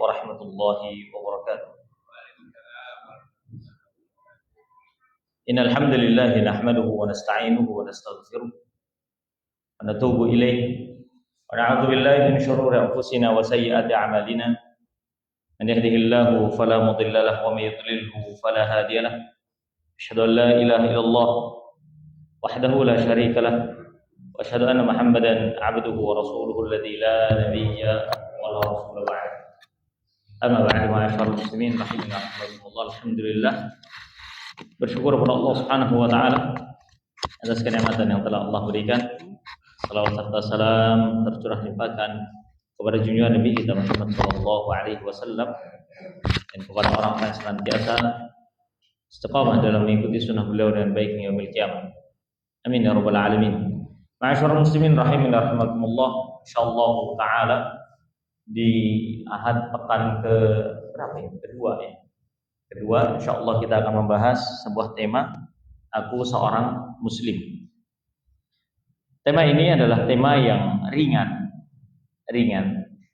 warahmatullahi wabarakatuh. Innal hamdalillah nahmaduhu wa nasta'inuhu wa nastaghfiruh wa natubu ilayh wa na'udzu billahi min shururi anfusina wa sayyiati a'malina. Man yahdihillahu fala mudilla lahu wa may yudlilhu fala hadiya lahu. Asyhadu an la ilaha illallah wahdahu la syarika lahu wa asyhadu anna Muhammadan 'abduhu wa rasuluhu alladzi la nabiyya wa la rasula ba'd. Amma ba'du, ma'asyiral muslimin rahimakumullah. Alhamdulillah, bersyukur kepada Allah Subhanahu wa taala atas kenikmatan yang telah Allah berikan. Salawat serta salam tercurah limpahkan kepada junjungan Nabi kita Muhammad sallallahu alaihi wasallam dan kepada orang-orang yang senantiasa istiqamah dalam mengikuti sunnah beliau dengan baik hingga yaumil qiyamah. Amin ya rabbal alamin. Ma'asyiral muslimin rahimakumullah, insyaallah taala di Ahad pekan ke berapa ya? Kedua, insyaallah kita akan membahas sebuah tema, aku seorang muslim. Tema ini adalah tema yang ringan,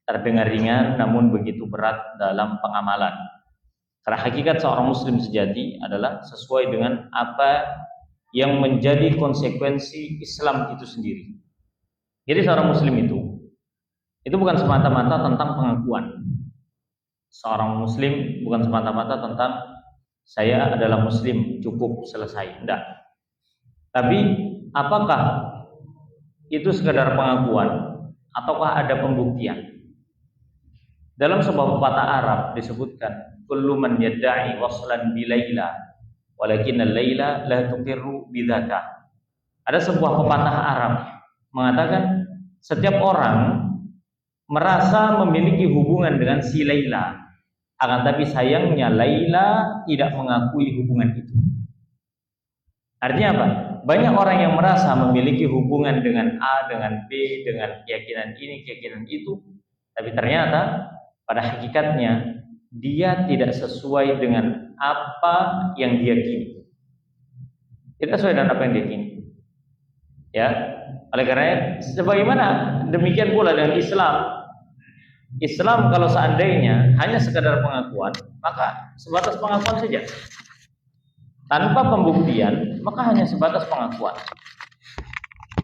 terdengar ringan namun begitu berat dalam pengamalan. Karena hakikat seorang muslim sejati adalah sesuai dengan apa yang menjadi konsekuensi Islam itu sendiri. Jadi seorang muslim itu bukan semata-mata tentang pengakuan. Seorang muslim bukan semata-mata tentang saya adalah muslim, cukup, selesai. Tidak. Tapi apakah itu sekadar pengakuan ataukah ada pembuktian? Dalam sebuah pepatah Arab disebutkan, kullu man yadda'i waslan bi laila walakin al-laila la tuqirru bidzaka. Ada sebuah pepatah Arab mengatakan setiap orang merasa memiliki hubungan dengan si Laila, akan tapi sayangnya Laila tidak mengakui hubungan itu. Artinya apa? Banyak orang yang merasa memiliki hubungan dengan A, dengan B, dengan keyakinan ini, keyakinan itu, tapi ternyata pada hakikatnya dia tidak sesuai dengan apa yang dia yakini. Tidak sesuai dengan apa yang dia yakini. Ya, oleh karena sebagaimana demikian pula dengan Islam. Islam kalau seandainya hanya sekadar pengakuan, maka sebatas pengakuan saja. Tanpa pembuktian, maka hanya sebatas pengakuan.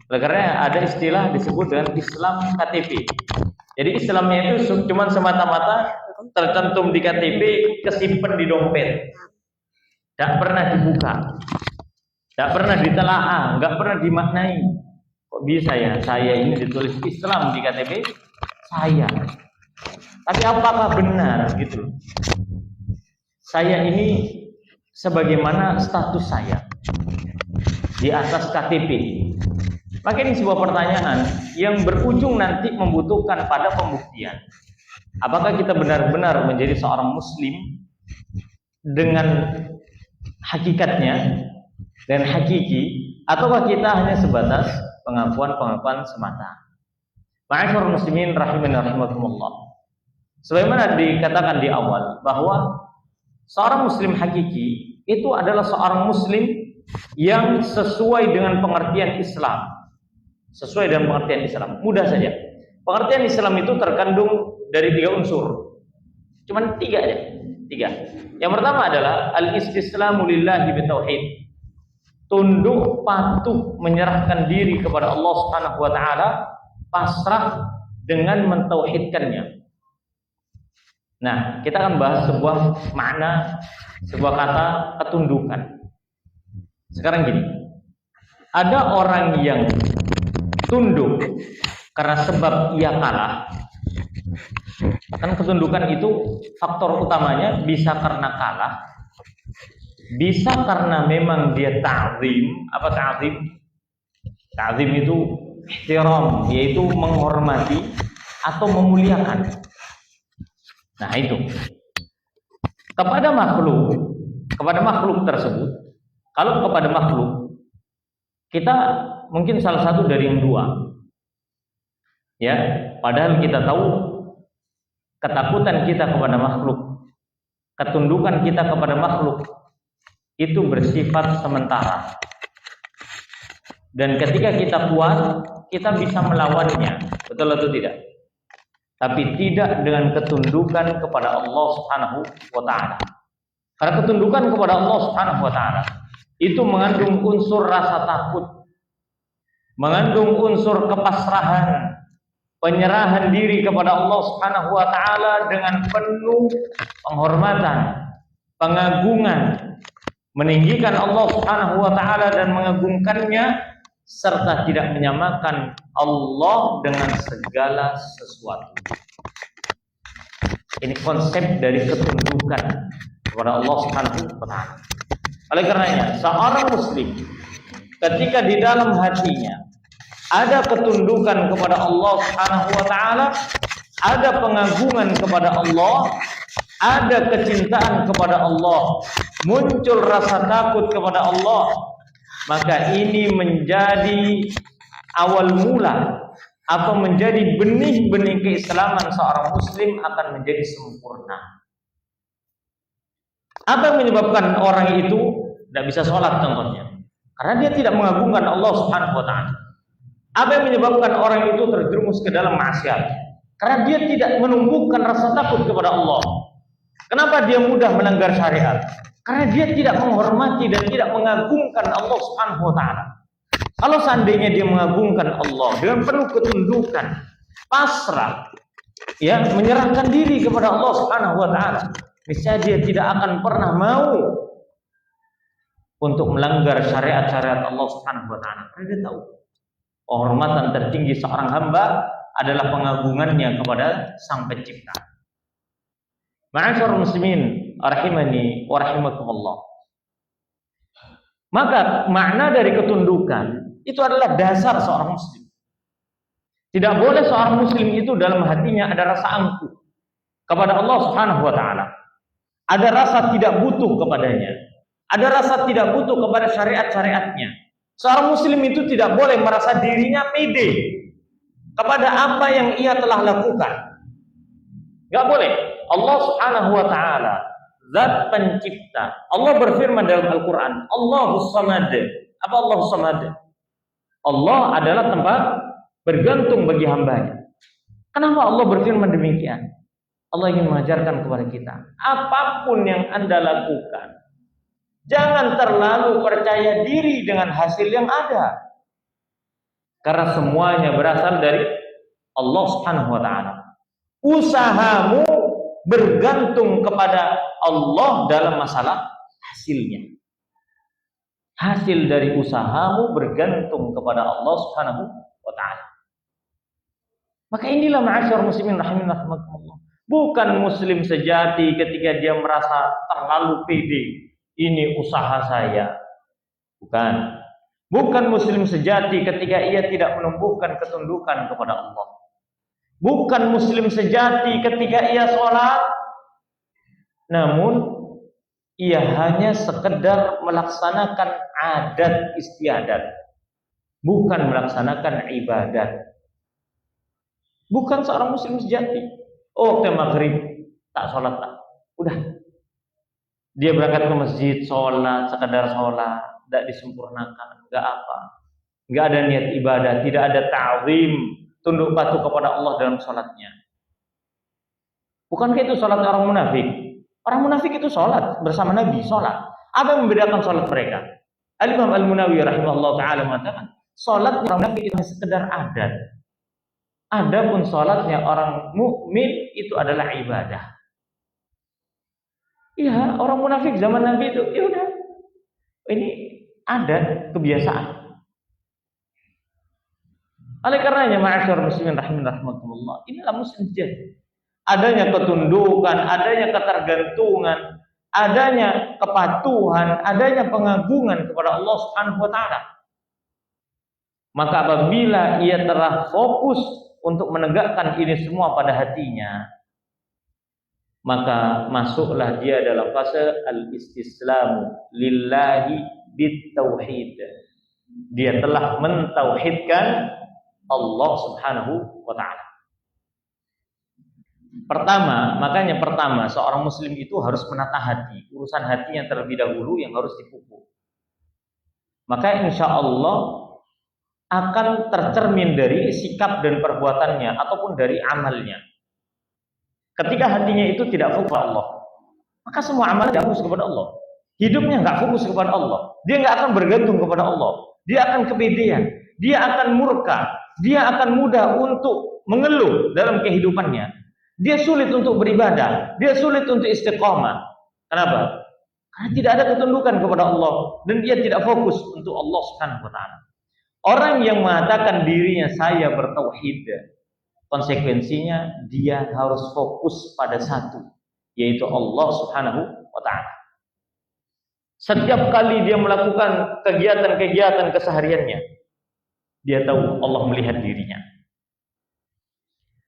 Oleh karena ada istilah disebut dengan Islam KTP. Jadi Islamnya itu cuma semata-mata tercantum di KTP, kesimpan di dompet. Tidak pernah dibuka. Tidak pernah ditelaah, nggak pernah dimaknai. Kok bisa ya saya ini ditulis Islam di KTP saya? Tapi apakah benar gitu? Saya ini sebagaimana status saya di atas KTP. Maka ini sebuah pertanyaan yang berujung nanti membutuhkan pada pembuktian. Apakah kita benar-benar menjadi seorang muslim dengan hakikatnya dan hakiki, ataukah kita hanya sebatas pengakuan-pengakuan semata? Ma'asyiral muslimin rahimani rahimakumullah. Sebagaimana dikatakan di awal bahwa seorang muslim hakiki itu adalah seorang muslim yang sesuai dengan pengertian Islam. Sesuai dengan pengertian Islam. Mudah saja. Pengertian Islam itu terkandung dari 3 unsur. Cuman 3 aja. 3. Yang pertama adalah al-istislamu lillahi bitauhid. Tunduk, patuh, menyerahkan diri kepada Allah Subhanahu wa taala, pasrah dengan mentauhidkannya. Nah, kita akan bahas sebuah makna, sebuah kata ketundukan. Sekarang gini, ada orang yang tunduk karena sebab ia kalah. Kan ketundukan itu faktor utamanya bisa karena kalah, bisa karena memang dia ta'zim. Apa ta'zim? Ta'zim itu ihtiram, yaitu menghormati atau memuliakan. Nah itu kepada makhluk tersebut. Kalau kepada makhluk kita mungkin salah satu dari yang 2, ya. Padahal kita tahu ketakutan kita kepada makhluk, ketundukan kita kepada makhluk itu bersifat sementara. Dan ketika kita kuat, kita bisa melawannya. Betul atau tidak? tapi tidak dengan ketundukan kepada Allah Subhanahu wa taala. Karena ketundukan kepada Allah Subhanahu wa taala itu mengandung unsur rasa takut, mengandung unsur kepasrahan, penyerahan diri kepada Allah Subhanahu wa taala dengan penuh penghormatan, pengagungan, meninggikan Allah Subhanahu wa taala dan mengagungkannya, serta tidak menyamakan Allah dengan segala sesuatu. Ini konsep dari ketundukan kepada Allah Subhanahu wa taala. Oleh karenanya, seorang muslim ketika di dalam hatinya ada ketundukan kepada Allah Subhanahu wa taala, ada pengagungan kepada Allah, ada kecintaan kepada Allah, muncul rasa takut kepada Allah, maka ini menjadi awal mula atau menjadi benih-benih keislaman seorang muslim akan menjadi sempurna. Apa yang menyebabkan orang itu tidak bisa sholat contohnya? Karena dia tidak mengagungkan Allah Subhanahu wa taala. Apa yang menyebabkan orang itu terjerumus ke dalam maksiat? Karena dia tidak menumbuhkan rasa takut kepada Allah. Kenapa dia mudah melanggar syariat? Karena dia tidak menghormati dan tidak mengagungkan Allah Subhanahu wa taala. Kalau seandainya dia mengagungkan Allah dengan penuh ketundukan, pasrah, ya, menyerahkan diri kepada Allah Subhanahu wa taala, niscaya dia tidak akan pernah mau untuk melanggar syariat-syariat Allah Subhanahu wa taala. Karena dia tahu kehormatan tertinggi seorang hamba adalah pengagungannya kepada Sang Pencipta. Ma'asyiral muslimin rahimani wa rahimakumullah. Maka makna dari ketundukan itu adalah dasar seorang muslim. Tidak boleh seorang muslim itu dalam hatinya ada rasa angkuh kepada Allah Subhanahu wa taala. Ada rasa tidak butuh kepadanya. Ada rasa tidak butuh kepada syariat-syariatnya. Seorang muslim itu tidak boleh merasa dirinya pede kepada apa yang ia telah lakukan. Enggak boleh. Allah Subhanahu wa taala Zat pencipta. Allah berfirman dalam Al-Qur'an, Allahus Samad. Apa Allahus Samad? Allah adalah tempat bergantung bagi hambanya. Kenapa Allah berfirman demikian? Allah ingin mengajarkan kepada kita, apapun yang Anda lakukan, jangan terlalu percaya diri dengan hasil yang ada. Karena semuanya berasal dari Allah Subhanahu wa taala. Usahamu bergantung kepada Allah dalam masalah hasilnya. Hasil dari usahamu bergantung kepada Allah Subhanahu wa taala. Maka inilah ma'asyar muslimin rahimakumullah. Bukan muslim sejati ketika dia merasa terlalu pede, ini usaha saya. Bukan. Bukan muslim sejati ketika ia tidak menumbuhkan ketundukan kepada Allah. Bukan muslim sejati ketika ia sholat, namun ia hanya sekedar melaksanakan adat istiadat, bukan melaksanakan ibadat. Bukan seorang muslim sejati. Oh, waktu maghrib tak sholat tak, udah. Dia berangkat ke masjid, sholat, sekedar sholat, tidak disempurnakan, nggak apa, nggak ada niat ibadah, tidak ada ta'zim, tunduk patuh kepada Allah dalam sholatnya. Bukankah itu sholat orang munafik? Orang munafik itu sholat bersama Nabi, sholat. Apa yang membedakan sholat mereka? Al-Imam Al-Munawi rahimahullah ta'ala mengatakan, sholat orang munafik itu sekedar adat. Adapun sholatnya orang mukmin itu adalah ibadah. Iya, orang munafik zaman Nabi itu, ya udah, ini adat, kebiasaan. Oleh karenanya, ma'asyar muslimin rahimakumullah, inilah muslim sejati. Adanya ketundukan, adanya ketergantungan, adanya kepatuhan, adanya pengagungan kepada Allah Subhanahu wa taala. Maka apabila ia telah fokus untuk menegakkan ini semua pada hatinya, maka masuklah dia dalam fase al-istislamu lillahi bitauhid. Dia telah mentauhidkan Allah Subhanahu wa taala. Makanya pertama seorang muslim itu harus menata hati, urusan hatinya terlebih dahulu yang harus dipupuk. Maka insya Allah akan tercermin dari sikap dan perbuatannya ataupun dari amalnya. Ketika hatinya itu tidak fokus kepada Allah, maka semua amalan tidak fokus kepada Allah. Hidupnya nggak fokus kepada Allah. Dia nggak akan bergantung kepada Allah. Dia akan kepedean. Dia akan murka. Dia akan mudah untuk mengeluh dalam kehidupannya. Dia sulit untuk beribadah. Dia sulit untuk istiqamah. Kenapa? Karena tidak ada ketundukan kepada Allah dan dia tidak fokus untuk Allah Subhanahu wa taala. Orang yang mengatakan dirinya saya bertauhid, konsekuensinya dia harus fokus pada satu, yaitu Allah Subhanahu wa taala. Setiap kali dia melakukan kegiatan-kegiatan kesehariannya, dia tahu Allah melihat dirinya.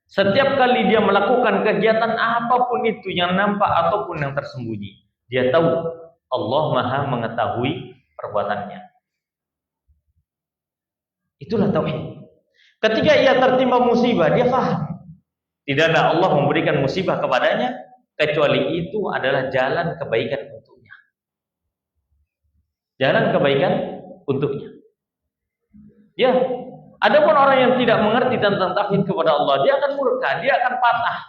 Setiap kali dia melakukan kegiatan apapun itu yang nampak ataupun yang tersembunyi, dia tahu Allah Maha mengetahui perbuatannya. Itulah tauhid. Ketika ia tertimpa musibah, dia paham tidaklah Allah memberikan musibah kepadanya kecuali itu adalah jalan kebaikan untuknya. Jalan kebaikan untuknya. Ya, adapun orang yang tidak mengerti tentang tauhid kepada Allah, dia akan murka, dia akan patah.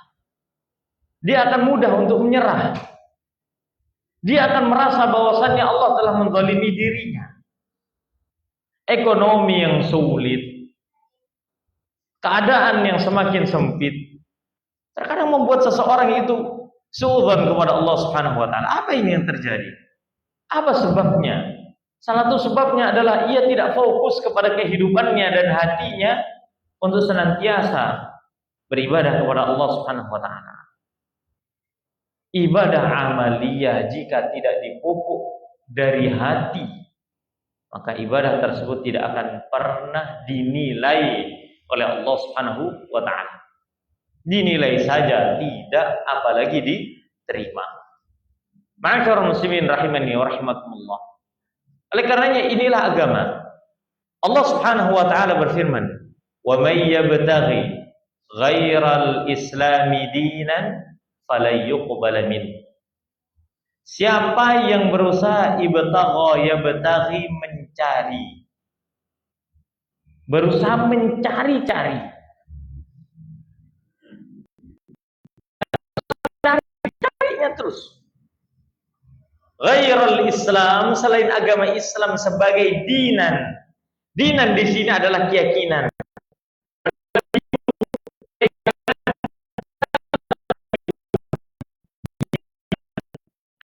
Dia akan mudah untuk menyerah. Dia akan merasa bahwasannya Allah telah menzalimi dirinya. Ekonomi yang sulit, keadaan yang semakin sempit, terkadang membuat seseorang itu suudzon kepada Allah Subhanahu wa taala. Apa ini yang terjadi? Apa sebabnya? Salah satu sebabnya adalah ia tidak fokus kepada kehidupannya dan hatinya untuk senantiasa beribadah kepada Allah Subhanahu wa taala. Ibadah amaliyah jika tidak dipupuk dari hati, maka ibadah tersebut tidak akan pernah dinilai oleh Allah Subhanahu wa taala. Dinilai saja tidak, apalagi diterima. Ma'asyiral muslimin rahimani wa rahimakumullah. Oleh karenanya inilah agama. Allah Subhanahu wa taala berfirman, "Wa may yabtaghi ghairal islami dinan falyuqbal min." Siapa yang berusaha yabtaghi mencari, berusaha mencari-cari, carinya terus ghairal Islam, selain agama Islam sebagai dinan. Dinan di sini adalah keyakinan.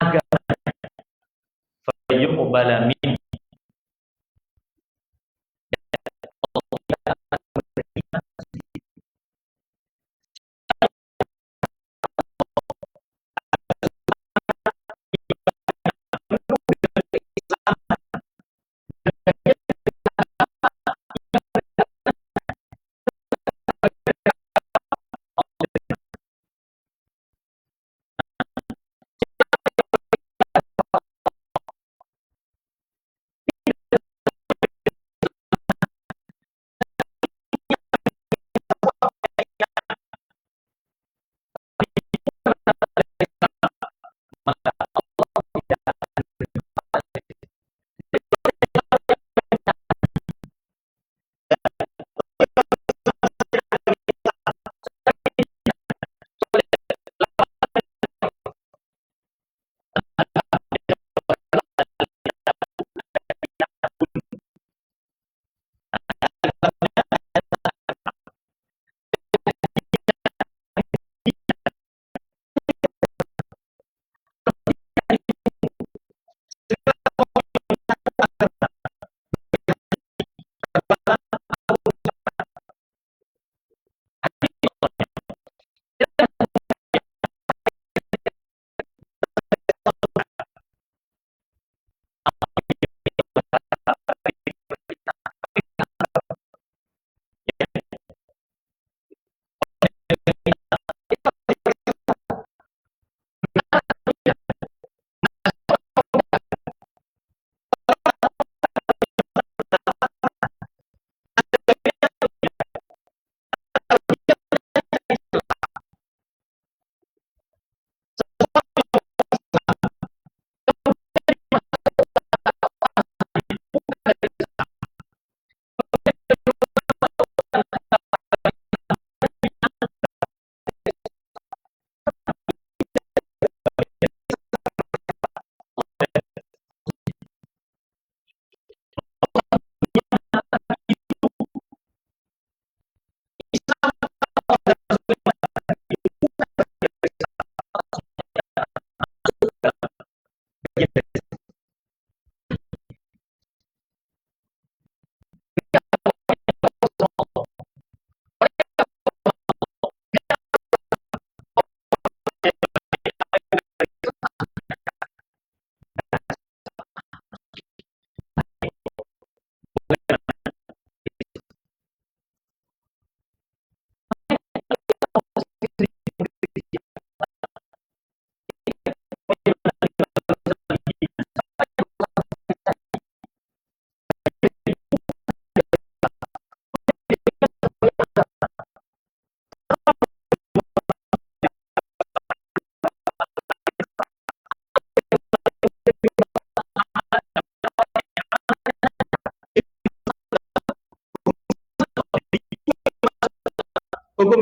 Agama falyuqbal min.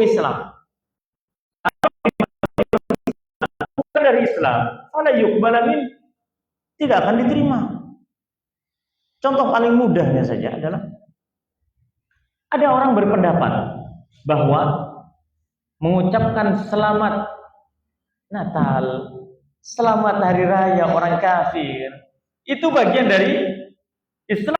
hukum Islam. Bukan dari Islam, fala yuqbala min, tidak akan diterima. Contoh paling mudahnya saja adalah ada orang berpendapat bahwa mengucapkan selamat Natal, selamat hari raya orang kafir, itu bagian dari Islam.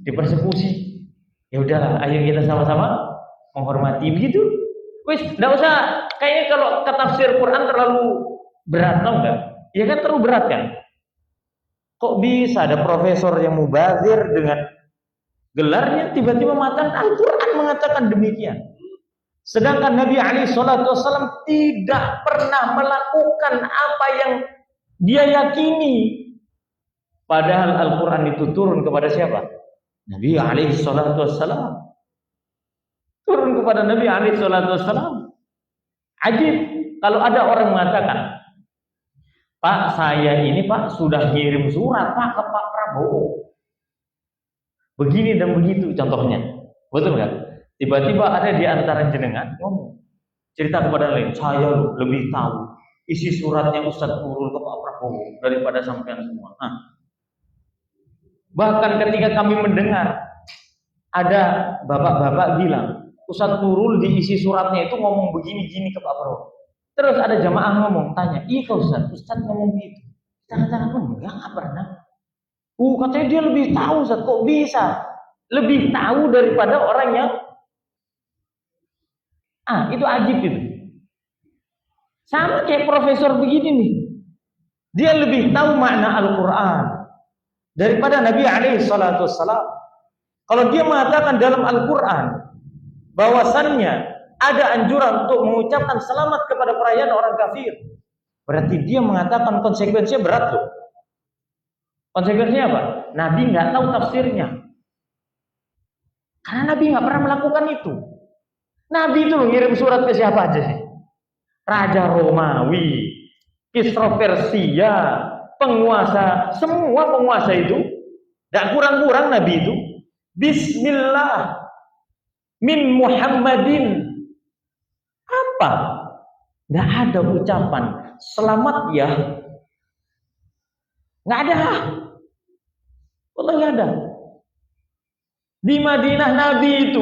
Dipersekusi, ya udahlah, ayo kita sama-sama menghormati, begitu. Wis, enggak usah, kayaknya kalau ke tafsir Quran terlalu berat, tau enggak? Ya kan terlalu berat kan? Kok bisa ada profesor yang mubazir dengan gelarnya tiba-tiba mengatakan Al-Quran mengatakan demikian. Sedangkan Nabi SAW tidak pernah melakukan apa yang dia yakini. Padahal Al-Quran itu turun kepada siapa? Nabi SAW. Turun kepada Nabi SAW. Ajib kalau ada orang mengatakan, Pak, saya ini Pak sudah kirim surat Pak ke Pak Prabowo, begini dan begitu contohnya, betul nggak? Tiba-tiba ada di antara jenengan ngomong, cerita kepada lain, saya lebih tahu isi suratnya Ustadz Nurul ke Pak Prabowo daripada sampean semua. Nah, bahkan ketika kami mendengar ada bapak-bapak bilang Ustadz Nurul diisi suratnya itu ngomong begini-gini ke Pak Prabowo. Terus ada jamaah ngomong, tanya, iya Ustadz ngomong gitu. Jangan-jangan enggak pernah. Katanya dia lebih tahu, Ustadz. Kok bisa? Lebih tahu daripada orang yang itu ajib itu. Sama kayak profesor begini nih. Dia lebih tahu makna Al-Quran daripada Nabi SAW. Kalau dia mengatakan dalam Al-Quran bahwasannya ada anjuran untuk mengucapkan selamat kepada perayaan orang kafir, berarti dia mengatakan konsekuensinya berat loh. Konsekuensinya apa? Nabi nggak tahu tafsirnya, karena Nabi nggak pernah melakukan itu. Nabi itu mengirim surat ke siapa aja sih? Raja Romawi, Kisra Persia, penguasa, semua penguasa itu, nggak kurang-kurang Nabi itu. Bismillah min Muhammadin. Apa? Nggak ada ucapan selamat ya. Nggak ada. Wallahi nggak ada. Di Madinah Nabi itu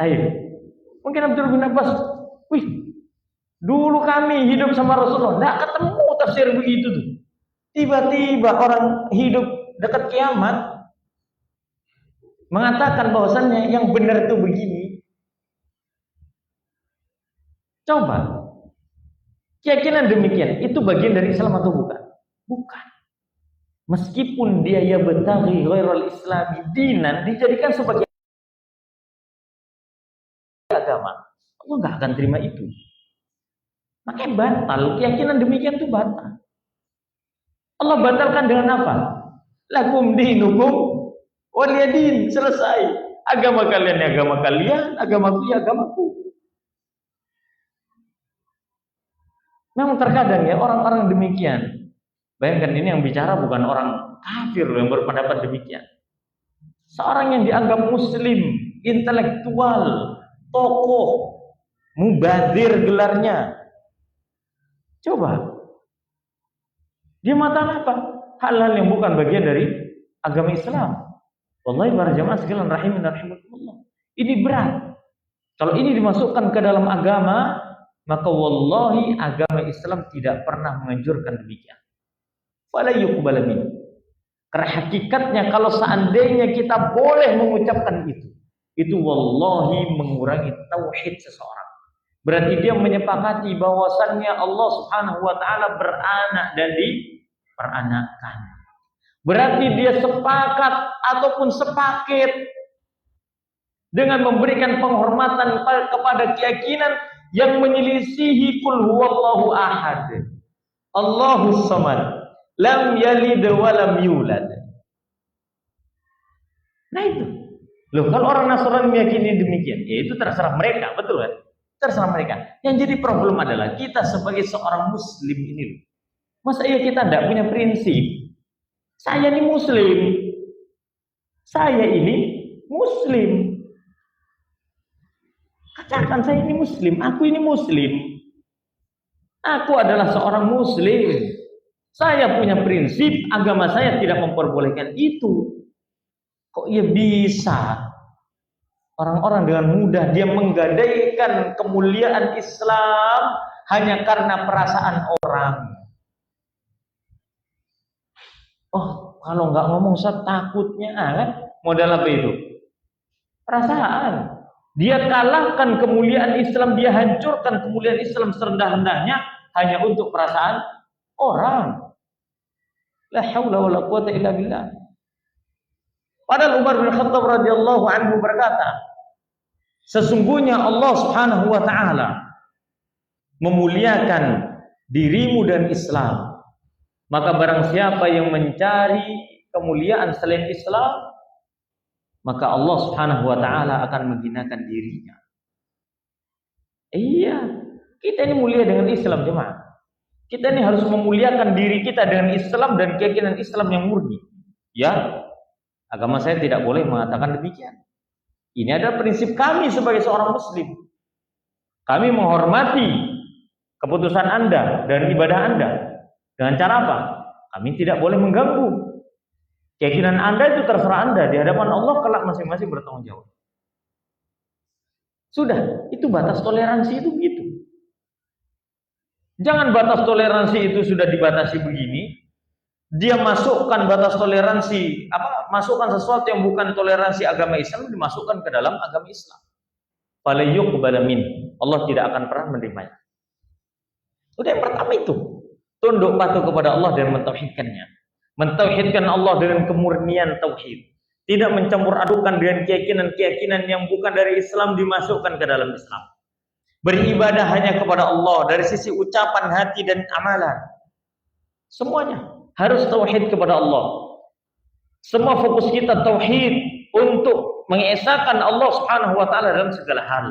Ayo. Mungkin Abdul bin Abbas, wih, dulu kami hidup sama Rasulullah, nggak ketemu tafsir begitu tuh. Tiba-tiba orang hidup dekat kiamat mengatakan bahwasannya yang benar itu begini. Coba, keyakinan demikian itu bagian dari Islam atau bukan? Bukan. Meskipun dia ya betaghi ghairal islami dinan, dijadikan sebagai agama, Allah nggak akan terima itu. Makanya batal, keyakinan demikian itu batal. Allah batalkan dengan apa? Lakum dinukum waliyadin, selesai. Agama kalian ya agama kalian, agamaku ya agamaku. Memang terkadang ya orang-orang demikian. Bayangkan ini yang bicara bukan orang kafir yang berpendapat demikian. Seorang yang dianggap muslim, intelektual, tokoh, mubadir gelarnya. Coba. Dia mengatakan apa? Hal-hal yang bukan bagian dari agama Islam. Wallahi para jamaah sekalian rahimin dan rahimakumullah. Ini berat. Kalau ini dimasukkan ke dalam agama, maka wallahi agama Islam tidak pernah menganjurkan demikian. Fala yuqbal min. Karena hakikatnya kalau seandainya kita boleh mengucapkan itu wallahi mengurangi tauhid seseorang. Berarti dia menyepakati bahwasannya Allah Subhanahu wa taala beranak dan diperanakan. Berarti dia sepakat ataupun sepaket dengan memberikan penghormatan kepada keyakinan yang menyelisihi kul huwallahu ahad, Allahus samad, lam yalid wa lam yulad. Nah itu. Loh, kalau orang Nasrani meyakini demikian, ya itu terserah mereka, betul kan? Terserah mereka. Yang jadi problem adalah kita sebagai seorang muslim ini loh. Masa iya kita tidak punya prinsip? Saya ini muslim. Saya ini muslim. Katakan saya ini muslim, aku ini muslim. Aku adalah seorang muslim. Saya punya prinsip, agama saya tidak memperbolehkan itu. Kok ya bisa orang-orang dengan mudah dia menggadaikan kemuliaan Islam hanya karena perasaan orang. Oh, kalau nggak ngomong saya takutnya kan? Modal apa itu? Perasaan. Dia kalahkan kemuliaan Islam, dia hancurkan kemuliaan Islam serendah-rendahnya hanya untuk perasaan orang. La haula wala quwata illa billah. Padahal Umar bin Khattab radhiyallahu anhu berkata, sesungguhnya Allah Subhanahu wa taala memuliakan dirimu dan Islam. Maka barang siapa yang mencari kemuliaan selain Islam, maka Allah Subhanahu wa taala akan menghinakan dirinya. Iya, kita ini mulia dengan Islam, jemaah. Kita ini harus memuliakan diri kita dengan Islam dan keyakinan Islam yang murni. Ya, agama saya tidak boleh mengatakan demikian. Ini adalah prinsip kami sebagai seorang muslim. Kami menghormati keputusan Anda dan ibadah Anda. Dengan cara apa? Kami tidak boleh mengganggu. Keyakinan Anda itu terserah Anda. Di hadapan Allah kelak masing-masing bertanggung jawab. Sudah, itu batas toleransi itu begitu. Jangan batas toleransi itu sudah dibatasi begini, dia masukkan batas toleransi, masukkan sesuatu yang bukan toleransi agama Islam dimasukkan ke dalam agama Islam. Fala yuqbal min. Allah tidak akan pernah menerimanya. Udah yang pertama itu, tunduk patuh kepada Allah dan mentauhidkannya. Mentauhidkan Allah dengan kemurnian tauhid. Tidak mencampur adukan dengan keyakinan-keyakinan yang bukan dari Islam dimasukkan ke dalam Islam. Beribadah hanya kepada Allah dari sisi ucapan, hati dan amalan. Semuanya harus tauhid kepada Allah. Semua fokus kita tauhid untuk mengesahkan Allah Subhanahu wa taala dalam segala hal.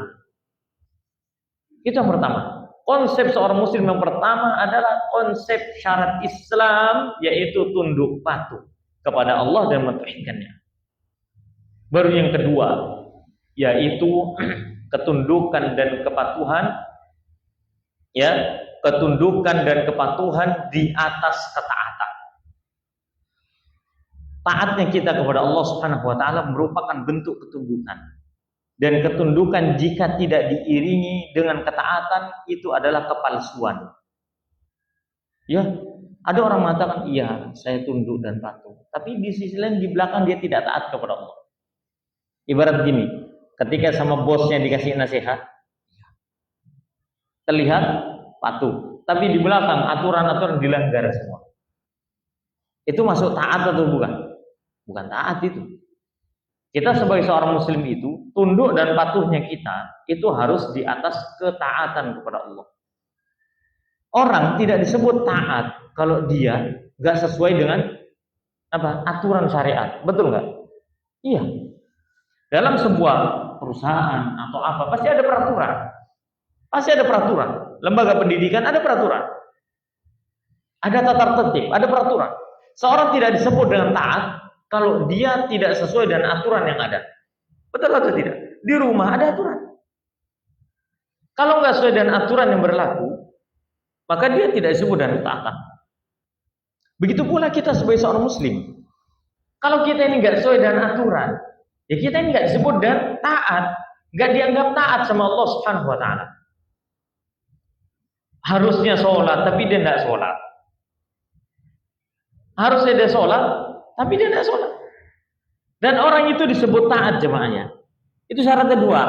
Itu yang pertama. Konsep seorang muslim yang pertama adalah konsep syarat Islam, yaitu tunduk patuh kepada Allah dan mentauhidkannya. Baru yang kedua, yaitu ketundukan dan kepatuhan, ya, ketundukan dan kepatuhan di atas ketaatan. Taatnya kita kepada Allah Subhanahu wa taala merupakan bentuk ketundukan. Dan ketundukan jika tidak diiringi dengan ketaatan itu adalah kepalsuan. Ya, ada orang mengatakan, iya saya tunduk dan patuh, tapi di sisi lain di belakang dia tidak taat kepada Allah. Ibarat gini, ketika sama bosnya dikasih nasihat, terlihat patuh, tapi di belakang aturan-aturan dilanggar semua. Itu masuk taat atau bukan? Bukan taat itu. Kita sebagai seorang muslim itu, tunduk dan patuhnya kita itu harus di atas ketaatan kepada Allah. Orang tidak disebut taat kalau dia nggak sesuai dengan aturan syariat, betul nggak? Iya. Dalam sebuah perusahaan atau apa pasti ada peraturan, pasti ada peraturan. Lembaga pendidikan ada peraturan, ada tata tertib, ada peraturan. Seorang tidak disebut dengan taat kalau dia tidak sesuai dengan aturan yang ada. Betul atau tidak? Di rumah ada aturan. Kalau nggak sesuai dengan aturan yang berlaku, maka dia tidak disebut dengan taat. Begitu pula kita sebagai seorang muslim. Kalau kita ini nggak sesuai dengan aturan, ya kita ini nggak disebut dengan taat, nggak dianggap taat sama Allah Subhanahu Wa Taala. Harusnya sholat, tapi dia nggak sholat. Harusnya dia sholat, tapi dia tidak sholat. Dan orang itu disebut taat jemaahnya. Itu syarat kedua.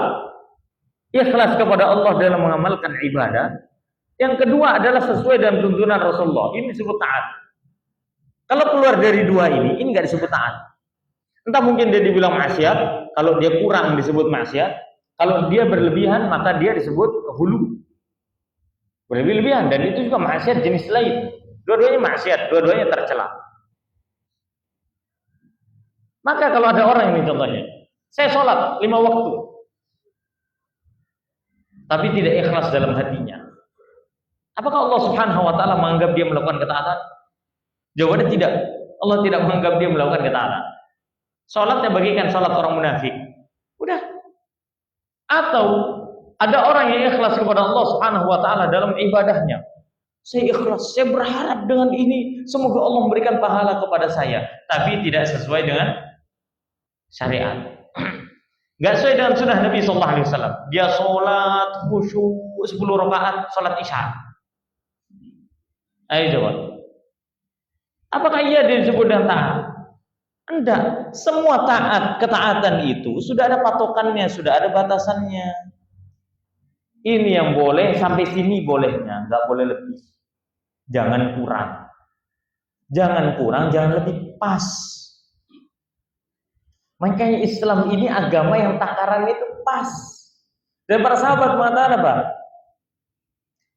Ikhlas kepada Allah dalam mengamalkan ibadah. Yang kedua adalah sesuai dengan tuntunan Rasulullah. Ini disebut taat. Kalau keluar dari dua ini nggak disebut taat. Entah mungkin dia dibilang maksiat, kalau dia kurang disebut maksiat, kalau dia berlebihan maka dia disebut hulu. Berlebihan, dan itu juga maksiat jenis lain. Dua-duanya maksiat, dua-duanya tercela. Maka kalau ada orang ini contohnya, saya sholat 5 waktu, tapi tidak ikhlas dalam hatinya, apakah Allah Subhanahu Wa Taala menganggap dia melakukan ketaatan? Jawabannya tidak. Allah tidak menganggap dia melakukan ketaatan. Sholatnya bagikan sholat orang munafik. Udah. Atau ada orang yang ikhlas kepada Allah Subhanahu Wa Taala dalam ibadahnya. Saya ikhlas, saya berharap dengan ini semoga Allah memberikan pahala kepada saya, tapi tidak sesuai dengan syariat. Enggak sesuai dengan sunnah Nabi sallallahu alaihi wasallam. Dia salat khusyuk 10 rakaat salat Isya. Ayo coba. Apakah ia disebut dengan taat? Enggak. Semua taat, ketaatan itu sudah ada patokannya, sudah ada batasannya. Ini yang boleh sampai sini bolehnya, enggak boleh lebih. Jangan kurang. Jangan kurang, jangan lebih, pas. Makanya Islam ini agama yang takarannya itu pas. Dan para sahabat mengatakan apa?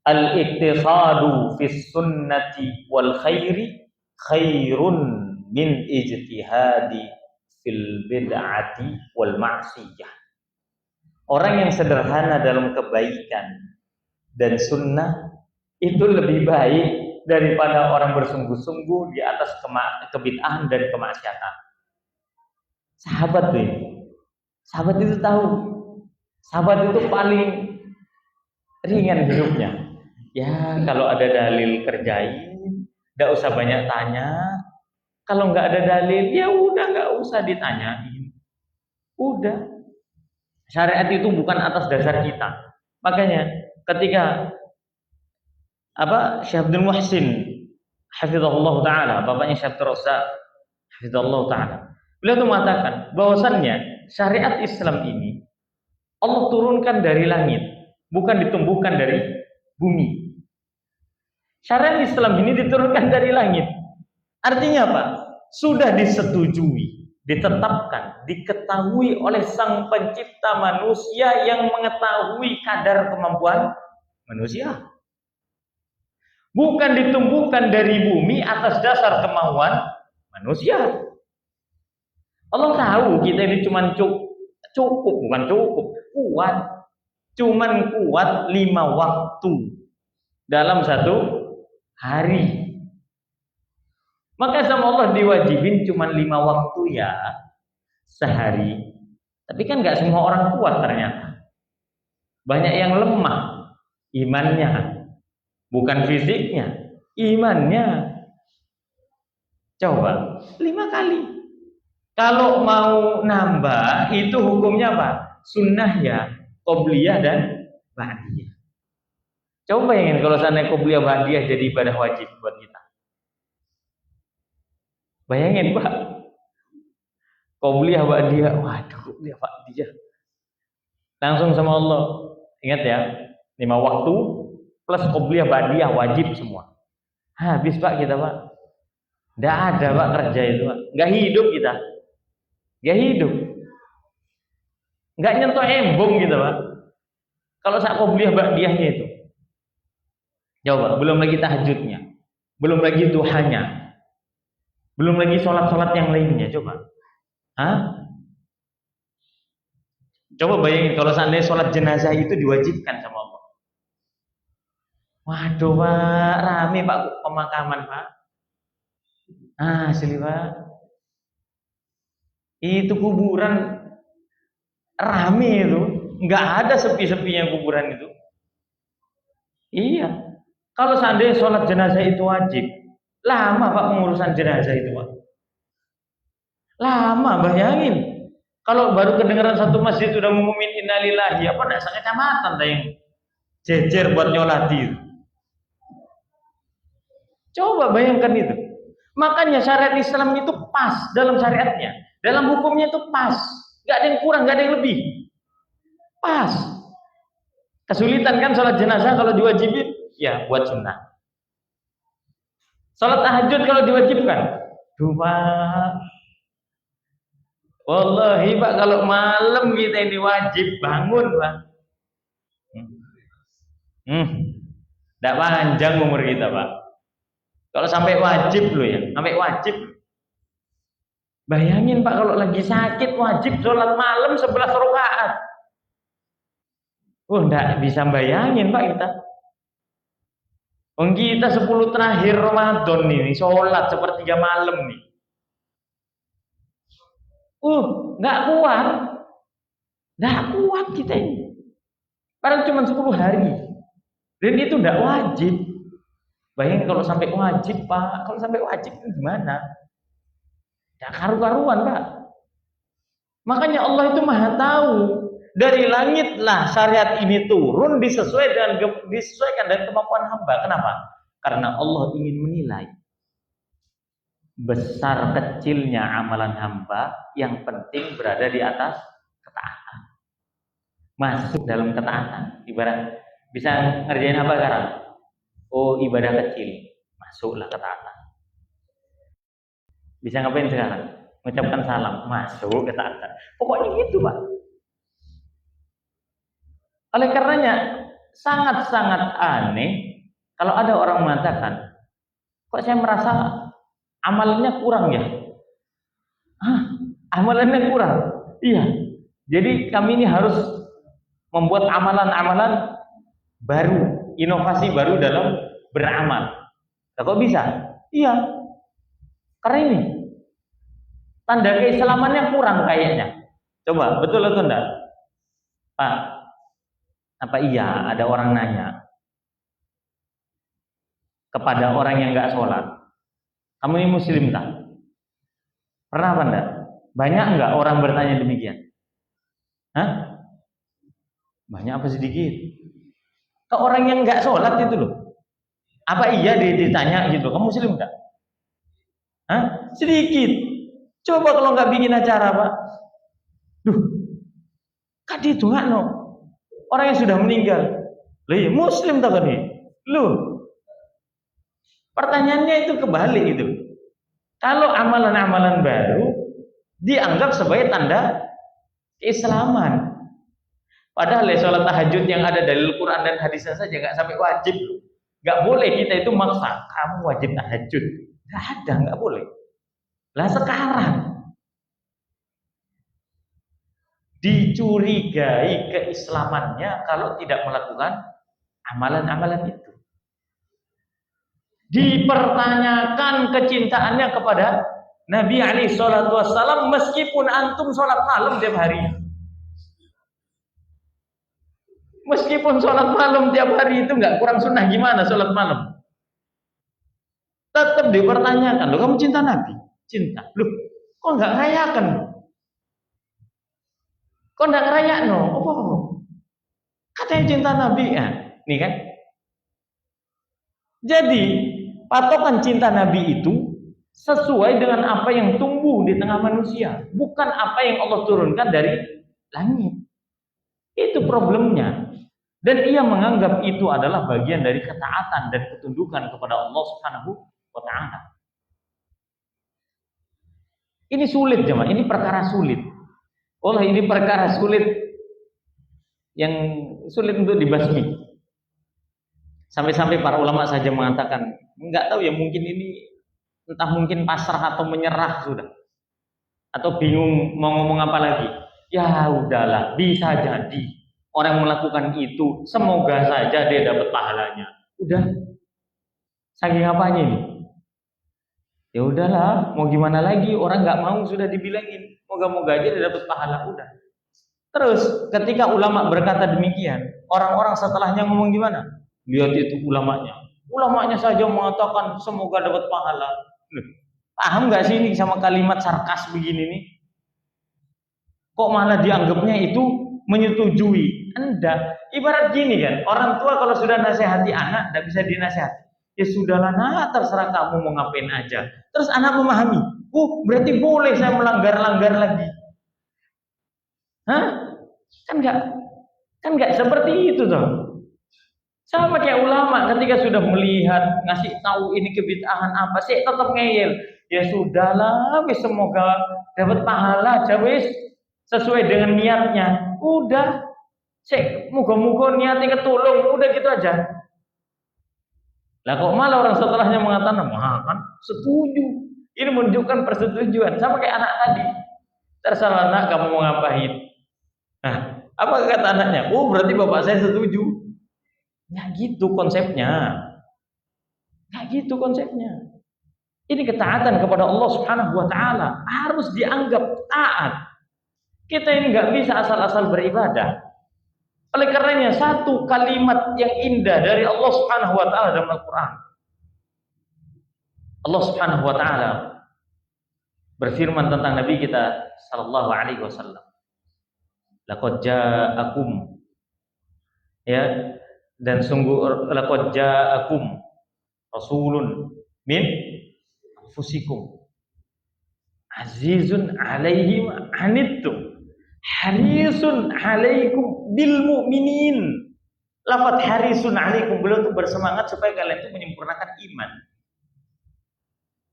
Al-iqtisadu fis sunnati wal khairi khairun min ijtihadi fil bid'ati wal ma'siyah. Orang yang sederhana dalam kebaikan dan sunnah itu lebih baik daripada orang bersungguh-sungguh di atas kebid'ahan dan kemaksiatan. Sahabat tuh ini. Sahabat itu tahu. Sahabat itu paling ringan hidupnya. Ya, kalau ada dalil kerjain, enggak usah banyak tanya. Kalau enggak ada dalil, ya udah enggak usah ditanyain. Udah. Syariat itu bukan atas dasar kita. Makanya ketika Syekh Abdul Muhsin hafizahullah taala, bapaknya Syekh Abdul Razzaq hafizahullah taala, beliau itu mengatakan bahwasannya syariat Islam ini Allah turunkan dari langit, bukan ditumbuhkan dari bumi. Syariat Islam ini diturunkan dari langit. Artinya apa? Sudah disetujui, ditetapkan, diketahui oleh Sang Pencipta manusia yang mengetahui kadar kemampuan manusia. Bukan ditumbuhkan dari bumi atas dasar kemauan manusia. Allah tahu kita ini cuman kuat. Cuman kuat 5 waktu dalam 1 hari. Maka sama Allah diwajibin cuman 5 waktu ya sehari. Tapi kan gak semua orang kuat ternyata. Banyak yang lemah imannya. Bukan fisiknya, imannya. Coba 5 kali. Kalau mau nambah itu hukumnya apa? Sunnah ya, qobliyah dan ba'diyah. Coba bayangin kalau seandainya qobliyah ba'diyah jadi ibadah wajib buat kita. Bayangin Pak, qobliyah ba'diyah, waduh qobliyah ba'diyah. Langsung sama Allah. Ingat ya, 5 waktu plus qobliyah ba'diyah wajib semua. Habis Pak kita Pak. Tidak ada Pak kerja itu Pak. Nggak hidup kita. Nggak hidup. Nggak nyentuh embung gitu Pak. Kalau saat qobliyah ba'diyahnya itu. Coba, belum lagi tahajudnya. Belum lagi duhanya. Belum lagi sholat-sholat yang lainnya. Coba. Hah? Coba bayangin kalau seandainya sholat jenazah itu diwajibkan sama Allah. Waduh Pak, rame Pak pemakaman Pak. Asli Pak. Itu kuburan rame itu. Nggak ada sepi-sepinya kuburan itu. Iya. Kalau seandainya sholat jenazah itu wajib, lama Pak pengurusan jenazah itu Pak. Lama, bayangin. Kalau baru kedengaran satu masjid sudah ngumumin innalillahi, apa enggak sekecamatan yang jejer buat nyolati. Coba bayangkan itu. Makanya syariat Islam itu pas dalam syariatnya, dalam hukumnya itu pas. Enggak ada yang kurang, enggak ada yang lebih. Pas. Kesulitan kan sholat jenazah kalau diwajibin? Ya, buat sunnah. Sholat tahajud kalau diwajibkan? Duh Pak. Wallahi Pak, kalau malam kita ini wajib bangun Pak. Tidak panjang umur kita Pak. Kalau sampai wajib loh ya, sampai wajib. Bayangin Pak, kalau lagi sakit wajib sholat malam 11 rakaat. Tidak bisa bayangin Pak kita. Kita 10 terakhir Ramadan nih, sholat sepertiga malam nih. Nggak kuat kita ini. Padahal cuma 10 hari. Dan itu nggak wajib. Bayangin kalau sampai wajib Pak, kalau sampai wajib itu gimana? Nggak karu-karuan Pak. Makanya Allah itu maha tahu. Dari langitlah syariat ini turun disesuaikan dengan kemampuan hamba. Kenapa? Karena Allah ingin menilai besar kecilnya amalan hamba, yang penting berada di atas ketaatan. Masuk dalam ketaatan. Ibarat bisa ngerjain apa sekarang? Oh, ibadah kecil. Masuklah ketaatan. Bisa ngapain sekarang? Mengucapkan salam. Masuk ketaatan. Pokoknya gitu Pak. Oleh karenanya sangat-sangat aneh kalau ada orang mengatakan, kok saya merasa amalannya kurang ya? Amalannya kurang? Iya. Jadi kami ini harus membuat amalan-amalan baru, inovasi baru dalam beramal. Nah, kok bisa? Iya. Karena ini tanda keislamannya kurang kayaknya. Coba, betul atau enggak? Pak, apa iya ada orang nanya kepada orang yang nggak sholat, kamu ini muslim tak? Pernah apa enggak? Banyak enggak orang bertanya demikian? Hah? Banyak apa sedikit? Ke orang yang nggak sholat itu loh. Apa iya ditanya gitu, kamu muslim enggak? Hah? Sedikit. Coba kalau nggak bikin acara Pak. Kan itu nggak no. Orang yang sudah meninggal, iya muslim tak tadi? Pertanyaannya itu kebalik itu. Kalau amalan-amalan baru dianggap sebagai tanda keislaman. Padahal sholat tahajud yang ada dalil Quran dan hadisnya saja nggak sampai wajib. Nggak boleh kita itu maksa kamu wajib tahajud. Nggak ada, nggak boleh. Lah sekarang dicurigai keislamannya kalau tidak melakukan amalan-amalan itu. Dipertanyakan kecintaannya kepada Nabi alaihi salatu wassalam meskipun antum sholat malam tiap hari. Meskipun sholat malam tiap hari itu nggak kurang sunnah, gimana sholat malam? Tetap dipertanyakan, loh kamu cinta Nabi? Cinta. Loh kok nggak rayakan? Kok ndak ngerayakno? Apa? Katanya cinta Nabi ya. Nih kan? Jadi, patokan cinta Nabi itu sesuai dengan apa yang tumbuh di tengah manusia, bukan apa yang Allah turunkan dari langit. Itu problemnya. Dan ia menganggap itu adalah bagian dari ketaatan dan ketundukan kepada Allah Subhanahu wa taala. Ini sulit jemaah, ini perkara sulit. Allah, ini perkara sulit yang sulit untuk dibasmi. Sampai-sampai para ulama saja mengatakan, enggak tahu ya, mungkin ini entah mungkin pasrah atau menyerah sudah. Atau bingung mau ngomong apa lagi. Ya udahlah, bisa jadi orang melakukan itu, semoga saja dia dapat pahalanya. Udah. Saking apanya ini? Ya udahlah, mau gimana lagi, orang nggak mau sudah dibilangin. Moga-moga aja dia dapat pahala, udah. Terus ketika ulama berkata demikian, orang-orang setelahnya ngomong gimana? Lihat itu ulamanya. Ulamanya saja mengatakan semoga dapat pahala. Paham nggak sih ini sama kalimat sarkas begini nih? Kok malah dianggapnya itu menyetujui? Enggak. Ibarat gini kan, orang tua kalau sudah nasihati anak, tidak bisa dinasihati. Ya sudahlah nak, terserah kamu mau ngapain aja. Terus anak memahami, berarti boleh saya melanggar-langgar lagi. Hah? Kan nggak seperti itu toh. Sama kayak ulama ketika sudah melihat ngasih tahu ini kebid'ahan apa sih tetap ngeyel. Ya sudahlah, wis semoga dapat pahala aja wis sesuai dengan niatnya. Udah, moga-moga niatnya ketulung, udah gitu aja. Lah kok malah orang setelahnya mengatakan, kan setuju. Ini menunjukkan persetujuan. Sama kayak anak tadi. Terserah anak kamu mau ngapain. Nah, apa kata anaknya? Berarti bapak saya setuju. Nggak gitu konsepnya. Nggak gitu konsepnya. Ini ketaatan kepada Allah Subhanahu wa taala harus dianggap taat. Kita ini nggak bisa asal-asal beribadah. Oleh karenanya satu kalimat yang indah dari Allah Subhanahu wa taala dalam Al-Qur'an. Allah Subhanahu wa taala berfirman tentang Nabi kita sallallahu alaihi wasallam. Laqad ja'akum, ya, dan sungguh laqad ja'akum rasulun min anfusikum azizun 'alaihi ma 'anittum harisun 'alaikum bil mu'minin. Lafaz harisun 'alaikum, beliau itu bersemangat supaya kalian itu menyempurnakan iman.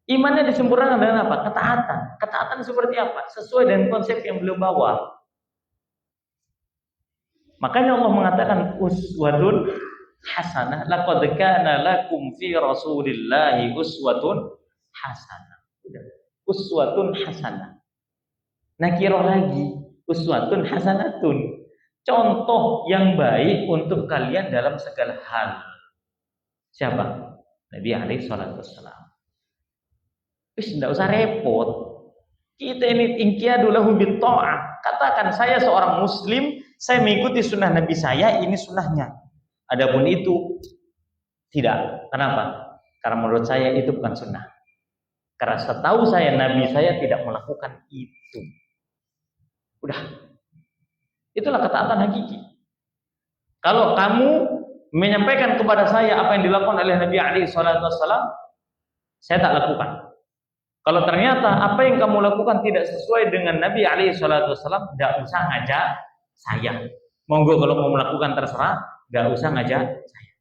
Imannya disempurnakan dengan apa? Ketaatan. Ketaatan seperti apa? Sesuai dengan konsep yang beliau bawa. Makanya Allah mengatakan uswatun hasanah. Laqad kana lakum fi Rasulillahi uswatun hasanah. Uswatun hasanah. Nakirah lagi, uswatun hasanatun. Contoh yang baik untuk kalian dalam segala hal. Siapa? Nabi alaihi salatu wassalam. Tidak usah repot. Kita ini inqiyadu lahu bit ta'ah. Katakan saya seorang muslim, saya mengikuti sunnah Nabi saya, ini sunnahnya. Adapun itu tidak. Kenapa? Karena menurut saya itu bukan sunnah. Karena setahu saya Nabi saya tidak melakukan itu. Udah. Itulah ketaatan hakiki. Kalau kamu menyampaikan kepada saya apa yang dilakukan oleh Nabi alaihi salatu wassalam, saya tak lakukan. Kalau ternyata apa yang kamu lakukan tidak sesuai dengan Nabi alaihi salatu wassalam, tidak usah ngajak saya. Monggo kalau mau melakukan terserah, tidak usah ngajak saya.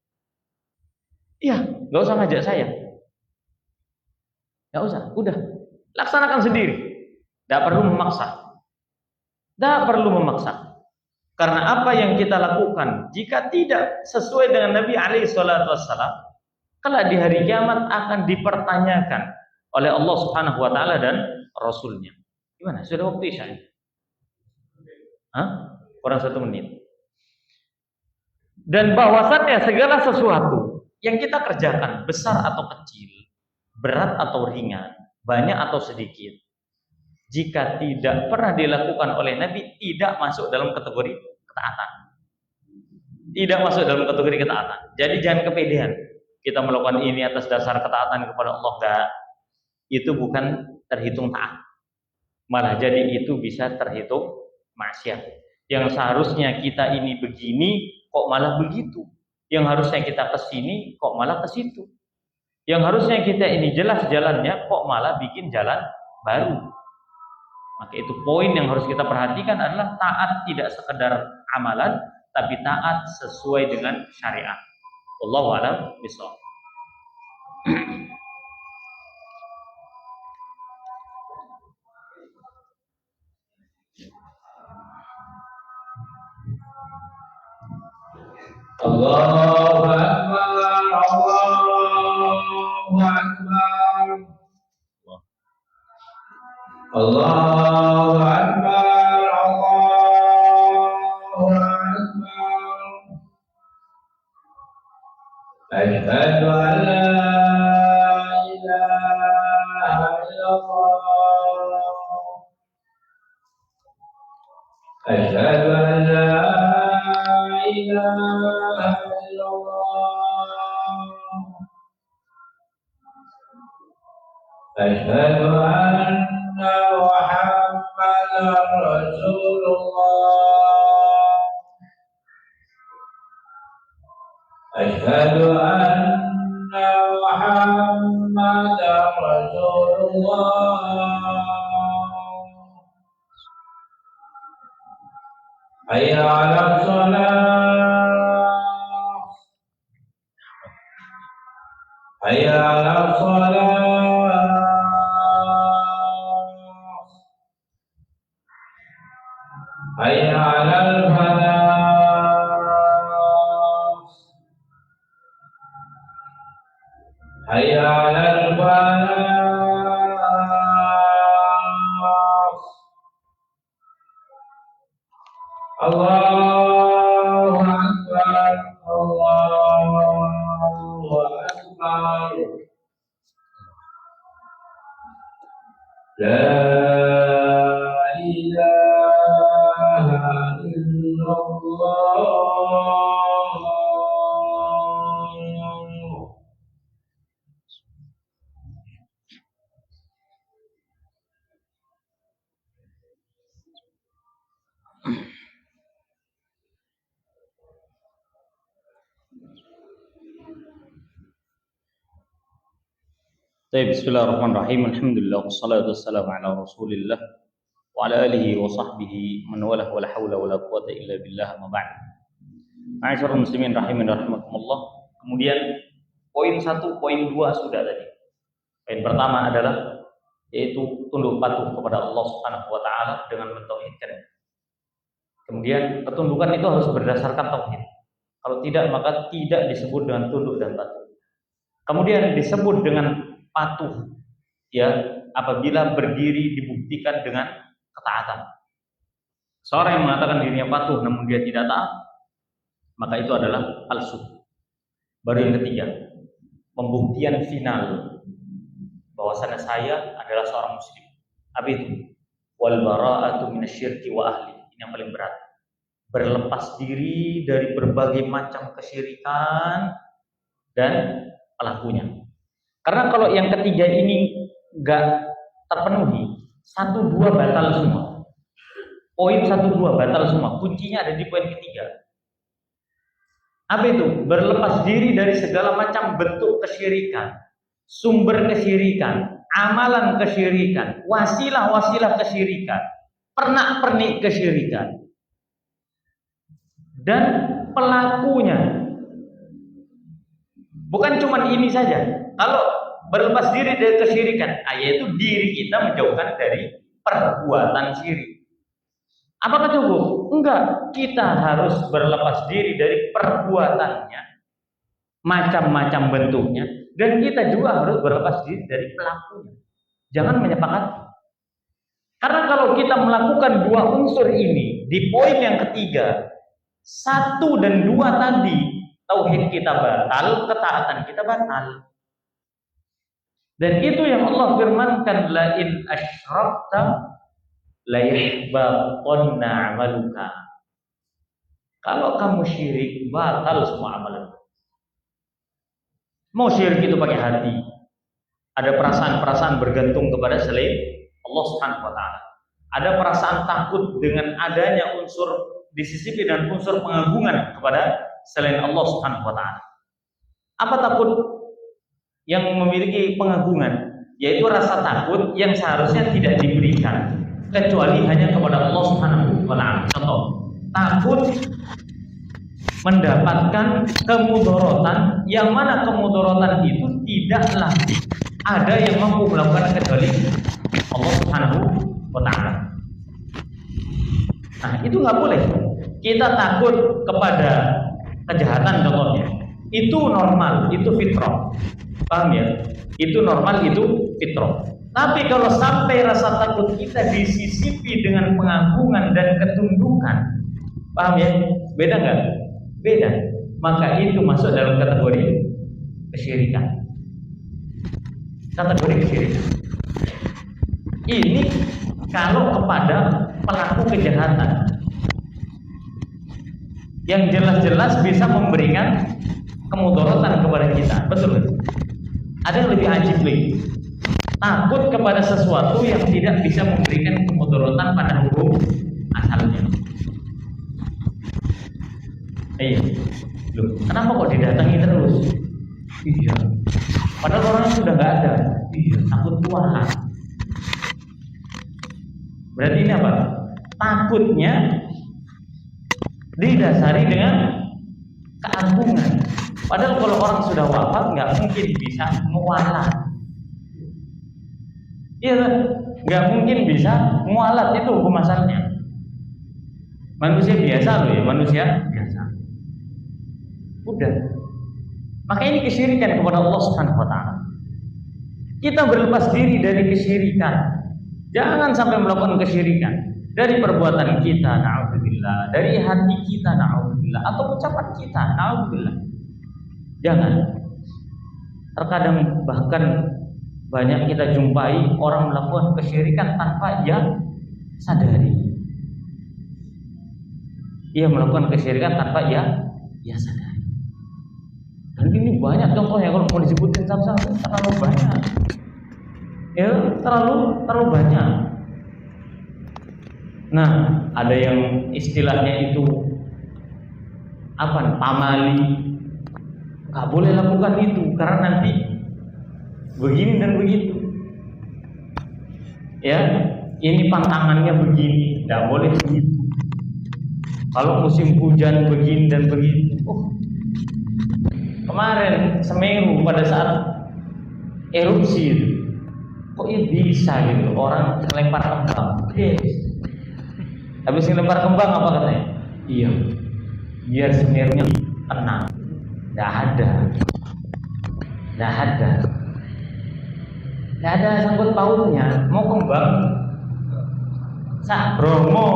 Iya, nggak usah ngajak saya. Nggak usah, udah. Laksanakan sendiri. Tidak perlu memaksa. Tidak perlu memaksa. Karena apa yang kita lakukan jika tidak sesuai dengan Nabi alaihi salatu wassalam, kelak di hari kiamat akan dipertanyakan oleh Allah Subhanahu wa taala dan Rasulnya. Gimana? Sudah waktu Isya? Kurang 1 menit. Dan bahwasannya segala sesuatu yang kita kerjakan, besar atau kecil, berat atau ringan, banyak atau sedikit, jika tidak pernah dilakukan oleh Nabi, tidak masuk dalam kategori ketaatan. Tidak masuk dalam kategori ketaatan. Jadi jangan kepedean. Kita melakukan ini atas dasar ketaatan kepada Allah, enggak. Itu bukan terhitung taat. Malah jadi itu bisa terhitung maksiat. Yang seharusnya kita ini begini, kok malah begitu. Yang harusnya kita ke sini, kok malah ke situ. Yang harusnya kita ini jelas jalannya, kok malah bikin jalan baru. Maka itu poin yang harus kita perhatikan adalah taat tidak sekedar amalan, tapi taat sesuai dengan syariat. Wallahu a'lam bishawab. Allahu Akbar, Allahu Akbar, Allahu Akbar, Allahu Akbar. Asyhadu an la ilaha illallah. Asyhadu an la ilaha illallah. Asyhadu anna Muhammadar Rasulullah. Asyhadu anna Muhammadar Rasulullah. Hayya 'alas shalah. Hayya 'alas shalah. Hayya 'alal falah. Hayya 'alal falah. Allahu Akbar, Allahu Akbar. La ilaha illallah. Bismillahirrahmanirrahim. Alhamdulillah wassalatu wassalamu ala Rasulillah wa ala alihi wa sahbihi man walah wa la haula wa la quwata illa billah ma ba'd. Ma'asyiral muslimin rahimin rahimakumullah. Kemudian poin 1, poin 2 sudah tadi. Poin pertama adalah yaitu tunduk patuh kepada Allah Subhanahu wa taala dengan mentauhidkan. Kemudian ketundukan itu harus berdasarkan tauhid. Kalau tidak maka tidak disebut dengan tunduk dan patuh. Kemudian disebut dengan patuh ya apabila berdiri dibuktikan dengan ketaatan. Seorang yang mengatakan dirinya patuh namun dia tidak taat, maka itu adalah palsu. Baru yang ketiga, pembuktian final bahwasanya saya adalah seorang muslim. Apa itu? Wal bara'atu minasyirki wa ahli. Ini yang paling berat. Berlepas diri dari berbagai macam kesyirikan dan pelakunya. Karena kalau yang ketiga ini enggak terpenuhi, 1, 2 batal semua. Poin 1, 2 batal semua. Kuncinya ada di poin ketiga. Apa itu? Berlepas diri dari segala macam bentuk kesyirikan, sumber kesyirikan, amalan kesyirikan, wasilah-wasilah kesyirikan, pernak-pernik kesyirikan, dan pelakunya. Bukan cuma ini saja. Kalau berlepas diri dari kesyirikan, yaitu diri kita menjauhkan dari perbuatan syirik. Apakah cukup? Enggak. Kita harus berlepas diri dari perbuatannya, macam-macam bentuknya, dan kita juga harus berlepas diri dari pelakunya. Jangan menyepakati. Karena kalau kita melakukan 2 unsur ini di poin yang ketiga, 1 dan 2 tadi, tauhid kita batal, ketaatan kita batal. Dan itu yang Allah firmankan, la in asyrakta la yahbatanna 'amaluka. Kalau kamu syirik, batal semua amalan. Mau syirik itu pakai hati, ada perasaan-perasaan bergantung kepada selain Allah Subhanahu wa taala. Ada perasaan takut dengan adanya unsur disisipi dengan unsur pengagungan kepada selain Allah Subhanahu wa taala. Apa takut yang memiliki pengagungan? Yaitu rasa takut yang seharusnya tidak diberikan kecuali hanya kepada Allah Subhanahu wa taala. Contoh, takut mendapatkan kemudorotan yang mana kemudorotan itu tidaklah ada yang mampu melakukan kecuali Allah Subhanahu wa taala. Nah, itu nggak boleh. Kita takut kepada kejahatan contohnya. Itu normal, itu fitrah. Paham ya? Itu normal, itu fitrah. Tapi kalau sampai rasa takut kita disisipi dengan pengagungan dan ketundukan, paham ya? Beda nggak? Beda. Maka itu masuk dalam kategori kesyirikan. Kategori kesyirikan. Ini kalau kepada pelaku kejahatan yang jelas-jelas bisa memberikan kemudaratan kepada kita, betul? Ada yang lebih ajib lagi, takut kepada sesuatu yang tidak bisa memberikan kemudaratan pada hukum asalnya. Loh, kenapa kok didatangi terus? Iya, padahal orangnya sudah nggak ada. Iya, takut Tuhan. Berarti ini apa? Takutnya didasari dengan keagungan. Padahal kalau orang sudah wafat nggak mungkin bisa mualat. Iya, nggak mungkin bisa mualat, itu hukum asalnya. Manusia biasa loh ya, manusia biasa. Udah. Maka ini kesyirikan kepada Allah Subhanahu wa taala. Kita berlepas diri dari kesyirikan. Jangan sampai melakukan kesyirikan dari perbuatan kita, na'udzubillah, dari hati kita, na'udzubillah, atau ucapan kita, na'udzubillah. Jangan. Terkadang bahkan banyak kita jumpai orang melakukan kesyirikan tanpa ia sadari. Ia melakukan kesyirikan tanpa ia sadari. Dan ini banyak contohnya, kalau mau disebutin sama-sama terlalu banyak. Ya, terlalu banyak. Nah, ada yang istilahnya itu apa? Pamali. Nggak boleh lakukan itu karena nanti begini dan begitu. Ya, ini pantangannya begini, nggak boleh begitu. Kalau musim hujan begini dan begitu. Kemarin Semeru pada saat erupsi itu, kok ya bisa gitu orang lempar kembang? Habis ngelempar kembang apa katanya? Iya, biar Semerunya tenang. Nggak ada sangkut pautnya. Mau kembang sak Bromo,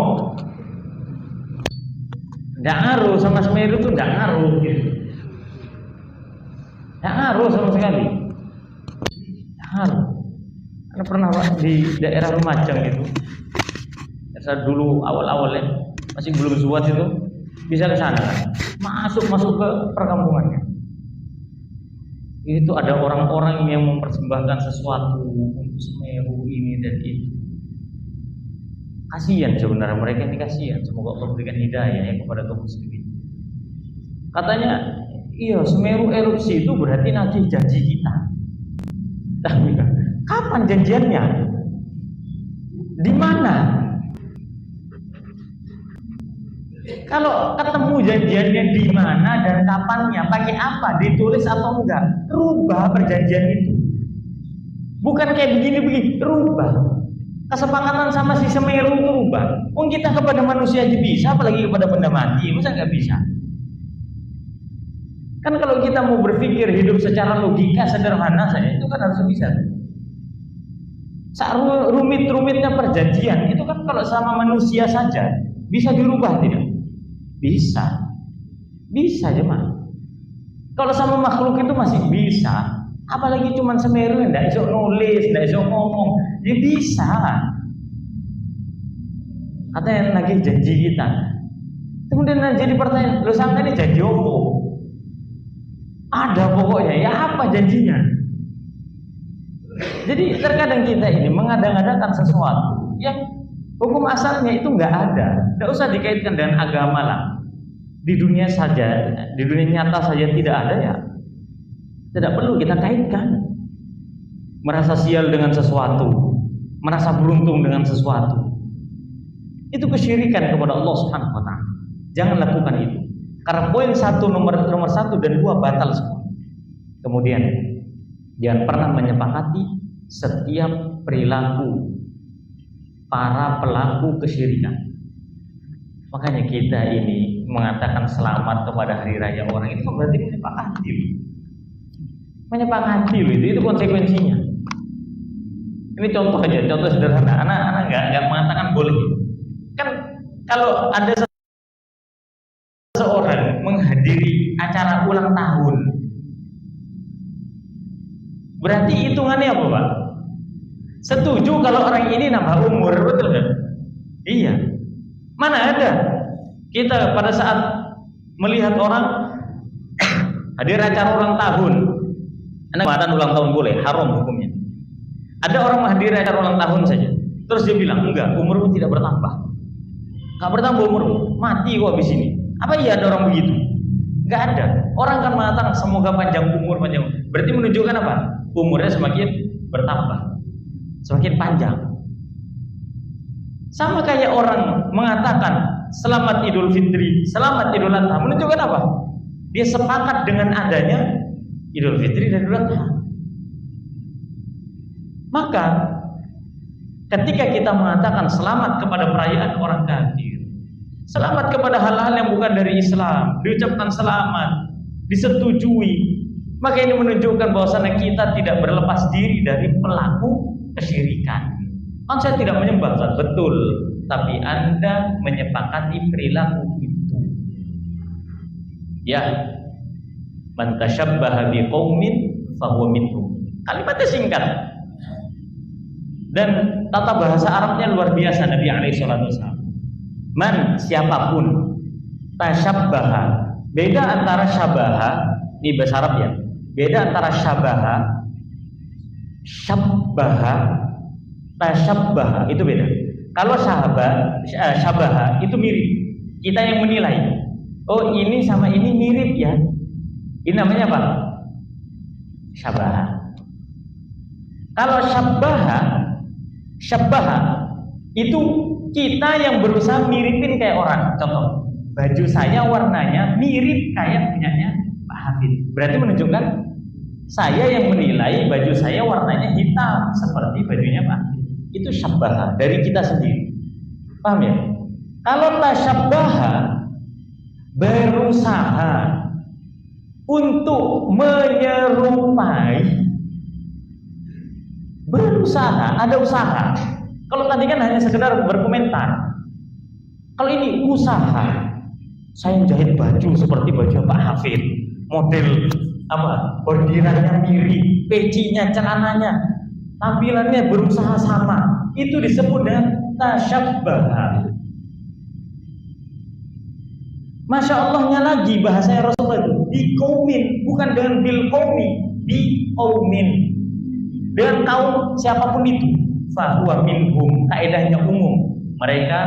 nggak ngaruh sama Semeru tuh, nggak ngaruh gitu. Nggak ngaruh sama sekali. Nggak ngaruh. Karena pernah di daerah Lumajang itu, saat dulu awal-awalnya masih belum zuat itu, bisa ke sana, masuk ke perkampungannya. Itu ada orang-orang yang mempersembahkan sesuatu untuk Semeru ini dan itu. Kasihan sebenarnya, mereka ini kasihan. Semoga Allah berikan hidayah ya kepada kaum muslimin. Katanya, iya Semeru erupsi itu berarti nanti janji kita. Tapi kapan janjiannya? Di mana? Kalau ketemu janjiannya di mana dan kapannya, pakai apa, ditulis atau enggak, rubah perjanjian itu. Bukan kayak begini, rubah. Kesepakatan sama si Semeru itu rubah. Kita kepada manusia aja bisa, apalagi kepada benda mati, masa nggak bisa? Kan kalau kita mau berpikir hidup secara logika sederhana saja, itu kan harus bisa. Rumit-rumitnya perjanjian itu kan kalau sama manusia saja bisa dirubah tidak? Bisa jemaah. Kalau sama makhluk itu masih bisa, apalagi cuma Semeru yang tidak bisa nulis, tidak bisa ngomong, ya bisa. Katanya lagi janji kita. Kemudian jadi pertanyaan, lo sampai ini janji apa? Ada pokoknya, ya apa janjinya? Jadi terkadang kita ini mengadang-adakan sesuatu yang Hukum asalnya itu nggak ada. Nggak usah dikaitkan dengan agama lah. Di dunia saja, di dunia nyata saja tidak ada ya. Tidak perlu kita kaitkan. Merasa sial dengan sesuatu, merasa beruntung dengan sesuatu. Itu kesyirikan kepada Allah Subhanahu wa taala. Jangan lakukan itu. Karena poin nomor 1 dan 2 batal semua. Kemudian jangan pernah menyepakati setiap perilaku para pelaku kesyirikan. Makanya kita ini mengatakan selamat kepada hari raya orang itu berarti menyepakati. Menyepakati itu konsekuensinya. Ini contoh aja, contoh sederhana. Anak-anak nggak mengatakan boleh. Kan kalau ada seseorang menghadiri acara ulang tahun, berarti hitungannya apa, Pak? Setuju kalau orang ini nambah umur, betul kan? Iya. Mana ada kita pada saat melihat orang hadir acara ulang tahun, anak ulang tahun boleh, haram hukumnya. Ada orang menghadiri acara ulang tahun saja, terus dia bilang enggak, umurmu tidak bertambah. Enggak bertambah umurmu, mati kok habis ini. Apa iya ada orang begitu? Enggak ada. Orang kan mengatakan semoga panjang umur, panjang umur. Berarti menunjukkan apa? Umurnya semakin bertambah, semakin panjang. Sama kayak orang mengatakan selamat Idul Fitri, selamat Idul Adha, menunjukkan apa? Dia sepakat dengan adanya Idul Fitri dan Idul Adha. Maka ketika kita mengatakan selamat kepada perayaan orang kafir, selamat kepada hal-hal yang bukan dari Islam, diucapkan selamat, disetujui, maka ini menunjukkan bahwasanya kita tidak berlepas diri dari pelaku kesyirikan. Kan saya tidak menyembah, betul, tapi Anda menyepakati perilaku itu. Ya, man tasyabbaha biqaumin fahuwa minhum. Kalimatnya singkat. Dan tata bahasa Arabnya luar biasa. Nabi alaihi salatu wasallam. Man, siapapun, tasyabbaha. Beda antara syabaha, ini bahasa Arab ya. Beda antara syabaha, syabbaha, tasyabbaha, itu beda. Kalau syabaha itu mirip. Kita yang menilai. Oh, ini sama ini mirip ya. Ini namanya apa? Syabaha. Kalau syabbaha itu kita yang berusaha miripin kayak orang. Contoh, baju saya warnanya mirip kayak punyanya Pak Hafid. Berarti menunjukkan saya yang menilai baju saya warnanya hitam seperti bajunya Pak Hafid. Itu syabbaha dari kita sendiri. Paham ya? Kalau tasyabbaha, berusaha untuk menyerupai. Berusaha, ada usaha. Kalau tadi kan hanya sekedar berkomentar. Kalau ini usaha. Saya jahit baju seperti baju Pak Hafid, model apa? Bordirannya mirip, pecinya, celananya, tampilannya berusaha sama. Itu disebut dengan tasyabbaha. Masya Allahnya lagi bahasanya Rasulullah itu biqaumin, bukan dengan bil qaumi, biqaumin. Dengan kaum siapapun itu, fahuwa minhum, kaidahnya umum. Mereka,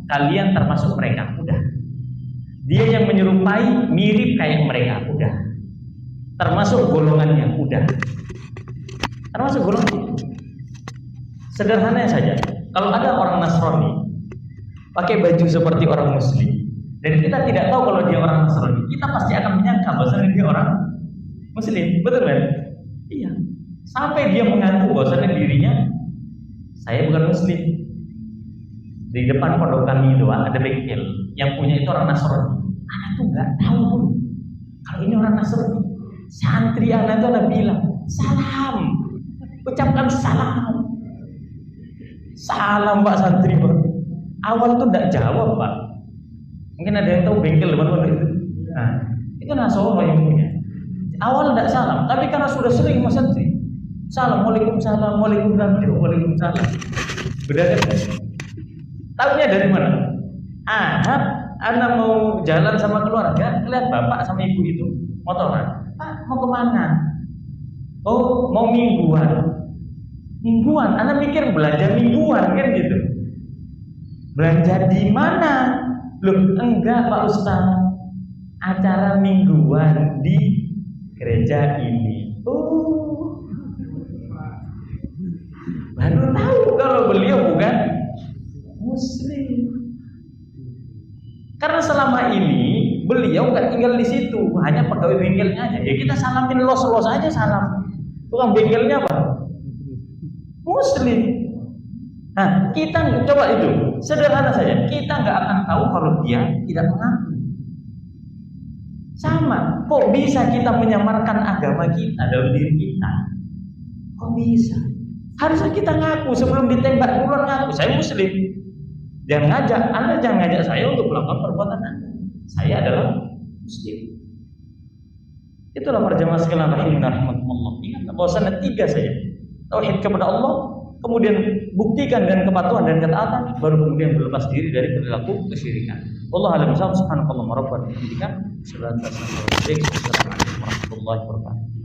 kalian termasuk mereka, udah. Dia yang menyerupai, mirip kayak mereka, udah. Termasuk golongannya, udah. Termasuk golongannya. Sederhananya saja, kalau ada orang Nasrani pakai baju seperti orang Muslim, dan kita tidak tahu kalau dia orang Nasrani, kita pasti akan menyangka bahwasanya dia orang Muslim, betul kan? Iya. Sampai dia mengaku bahwasanya dirinya saya bukan Muslim. Di depan pondok kami itu ada bengkel yang punya itu orang Nasrani. Anak tuh nggak tahu pun kalau ini orang Nasrani. Santri anak itu ada bilang salam, ucapkan salam, salam Pak santri Pak. Awal tuh nggak jawab Pak. Mungkin ada yang tahu bengkel depan pondok itu. Nah, itu Nasrani yang punya. Awal nggak salam, tapi karena sudah sering mas santri. Salam, waalaikumsalam, waalaikumsalam. Beda kan? Tahunya dari mana? Anak mau jalan sama keluarga, lihat bapak sama ibu itu motoran. Pak, mau kemana? Oh, mau mingguan. Mingguan, anak mikir belanja mingguan kan gitu. Belanja di mana? Loh, enggak Pak Ustaz. Acara mingguan di gereja ini. Oh. Baru tahu kalau beliau bukan Muslim. Karena selama ini beliau nggak tinggal di situ, hanya pegawai bengkelnya aja. Ya kita salamin los-los aja salam. Tukang bengkelnya apa? Muslim. Nah, kita coba itu sederhana saja. Kita nggak akan tahu kalau dia tidak mengaku. Sama, kok bisa kita menyamarkan agama kita dalam diri kita? Kok bisa? Harusnya kita ngaku sebelum ditembak duluan ngaku saya Muslim. Jangan ngajak, Anda jangan ngajak saya untuk melakukan perbuatan Anda. Saya adalah Muslim. Itulah perjamaah sekalian rahimahumullah. Ingat bahwasanya 3 saja. Tauhid kepada Allah, kemudian buktikan dengan kepatuhan dan ketaatan, baru kemudian berlepas diri dari perilaku kesyirikan. Wallahu a'lam bishawab. Subhanallah wa rabbana bihamdika, asyhadu an la ilaha illa anta, astaghfiruka wa atubu ilaik. Assalamualaikum warahmatullahi wabarakatuh.